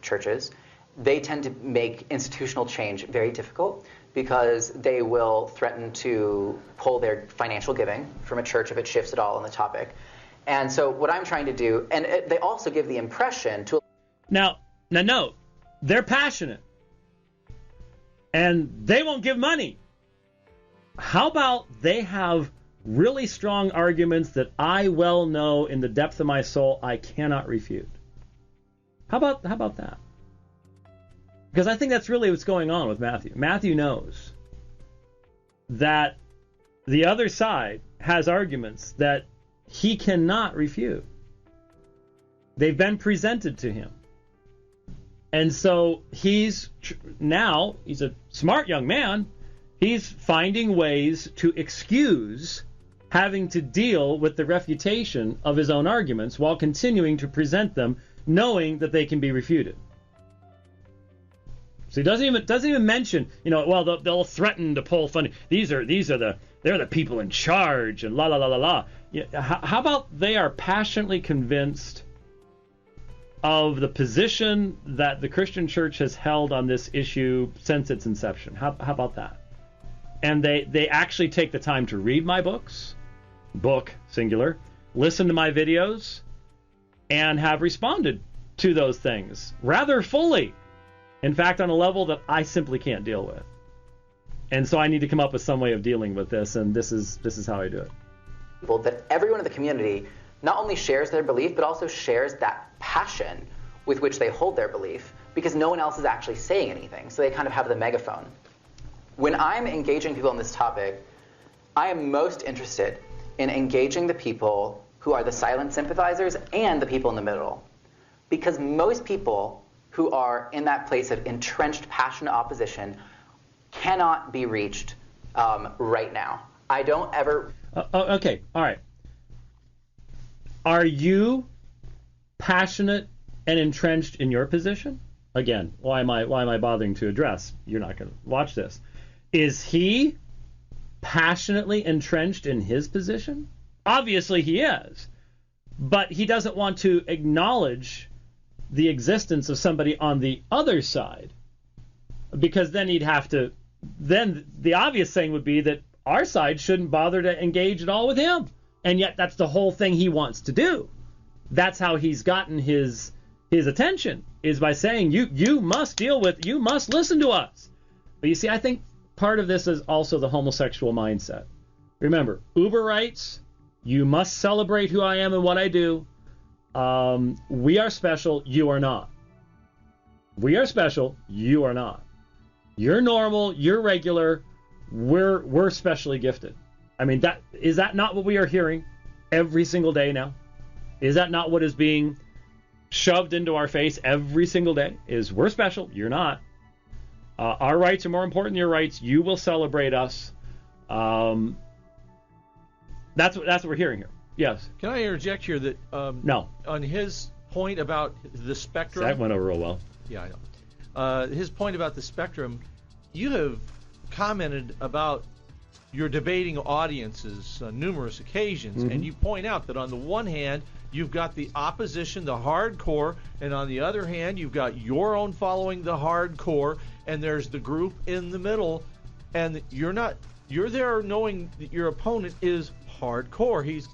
churches, they tend to make institutional change very difficult because they will threaten to pull their financial giving from a church if it shifts at all on the topic. And so what I'm trying to do, and they also give the impression to... Now note, they're passionate, and they won't give money. How about they have really strong arguments that I well know in the depth of my soul I cannot refute? How about that? Because I think that's really what's going on with Matthew. Matthew knows that the other side has arguments that he cannot refute. They've been presented to him. And so he's a smart young man. He's finding ways to excuse having to deal with the refutation of his own arguments while continuing to present them, knowing that they can be refuted. So he doesn't even mention, well, they'll threaten to pull funding. They're the people in charge and la la la la la. How about they are passionately convinced of the position that the Christian church has held on this issue since its inception? How about that? And they actually take the time to read my books, book singular, listen to my videos, and have responded to those things rather fully. In fact, on a level that I simply can't deal with. And so I need to come up with some way of dealing with this, and this is how I do it. That everyone in the community not only shares their belief, but also shares that passion with which they hold their belief, because no one else is actually saying anything. So they kind of have the megaphone. When I'm engaging people on this topic, I am most interested in engaging the people who are the silent sympathizers and the people in the middle. Because most people who are in that place of entrenched, passionate opposition cannot be reached right now. I don't ever... Okay, all right. Are you passionate and entrenched in your position? Again, why am I bothering to address? You're not going to watch this. Is he passionately entrenched in his position? Obviously he is. But he doesn't want to acknowledge the existence of somebody on the other side, because then then the obvious thing would be that our side shouldn't bother to engage at all with him. And yet that's the whole thing he wants to do. That's how he's gotten his attention, is by saying, you must listen to us. But you see, I think part of this is also the homosexual mindset. Remember, Uber writes, you must celebrate who I am and what I do. We are special, you are not. We are special, you are not. You're normal, you're regular, we're specially gifted. I mean, is that not what we are hearing every single day now? Is that not what is being shoved into our face every single day? Is we're special, you're not. Our rights are more important than your rights. You will celebrate us. That's what we're hearing here. Yes. Can I interject here that no. On his point about the spectrum? That went over real well. Yeah, I know. His point about the spectrum, you have commented about your debating audiences on numerous occasions, and you point out that on the one hand, you've got the opposition, the hardcore, and on the other hand, you've got your own following, the hardcore, and there's the group in the middle, and you're there knowing that your opponent is hardcore. He's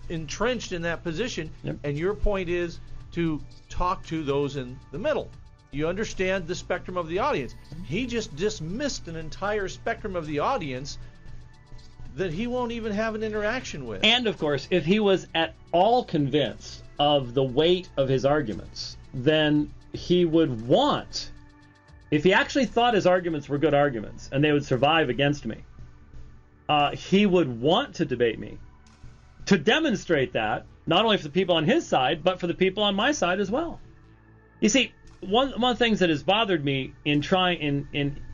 entrenched in that position, and your point is to talk to those in the middle. You understand the spectrum of the audience. He just dismissed an entire spectrum of the audience that he won't even have an interaction with. And of course, if he was at all convinced of the weight of his arguments, then he would want, if he actually thought his arguments were good arguments and they would survive against me, he would want to debate me to demonstrate that, not only for the people on his side, but for the people on my side as well. You see, one of the things that has bothered me in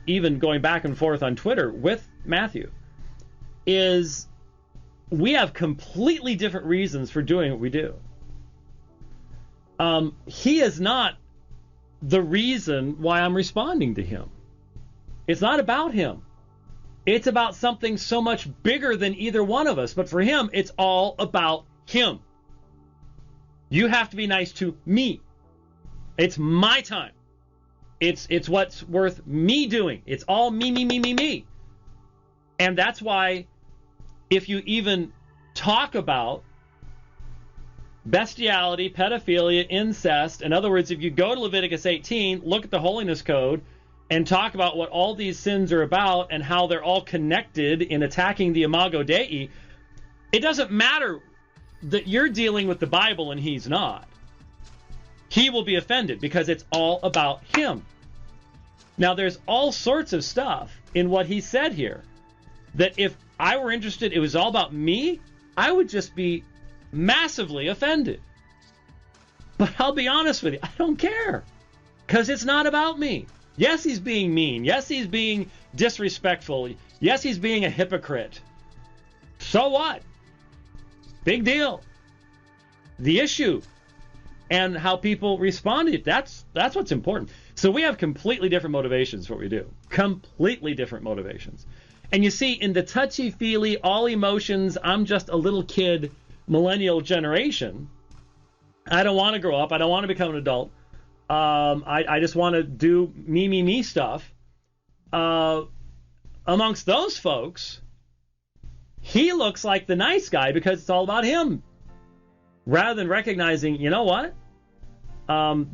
even going back and forth on Twitter with Matthew is we have completely different reasons for doing what we do. He is not the reason why I'm responding to him. It's not about him. It's about something so much bigger than either one of us. But for him, it's all about him. You have to be nice to me. It's my time. It's what's worth me doing. It's all me, me, me, me, me. And that's why if you even talk about bestiality, pedophilia, incest, in other words, if you go to Leviticus 18, look at the holiness code, and talk about what all these sins are about and how they're all connected in attacking the Imago Dei, it doesn't matter that you're dealing with the Bible and he's not. He will be offended because it's all about him. Now, there's all sorts of stuff in what he said here that if I were interested, it was all about me, I would just be massively offended. But I'll be honest with you, I don't care, because it's not about me. Yes, he's being mean. Yes, he's being disrespectful. Yes, he's being a hypocrite. So what? Big deal. The issue and how people respond to it, that's what's important. So we have completely different motivations for what we do. Completely different motivations. And you see, in the touchy-feely, all emotions, I'm just a little kid, millennial generation, I don't want to grow up. I don't want to become an adult. I just want to do me stuff. Amongst those folks, he looks like the nice guy because it's all about him. Rather than recognizing, you know what?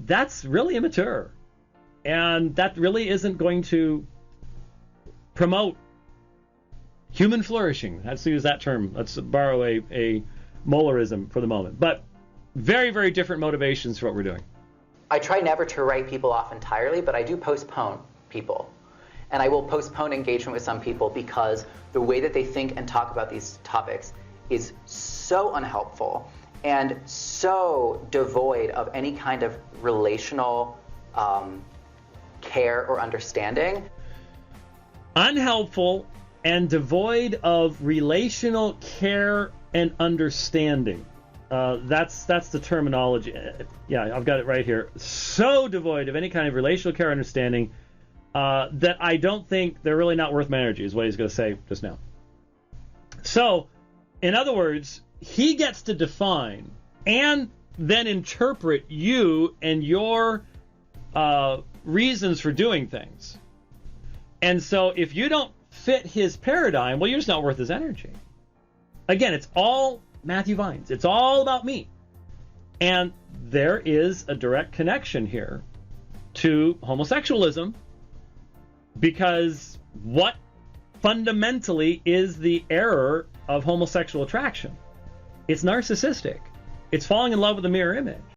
That's really immature. And that really isn't going to promote human flourishing. Let's use that term. Let's borrow a Mohlerism for the moment. But very, very different motivations for what we're doing. I try never to write people off entirely, but I do postpone people. And I will postpone engagement with some people because the way that they think and talk about these topics is so unhelpful and so devoid of any kind of relational care or understanding. Unhelpful and devoid of relational care and understanding. That's the terminology. Yeah, I've got it right here. So devoid of any kind of relational care or understanding that I don't think they're really not worth my energy, is what he's going to say just now. So, in other words, he gets to define and then interpret you and your reasons for doing things. And so if you don't fit his paradigm, well, you're just not worth his energy. Again, it's all Matthew Vines. It's all about me. And there is a direct connection here to homosexualism, because what fundamentally is the error of homosexual attraction? It's narcissistic. It's falling in love with a mirror image.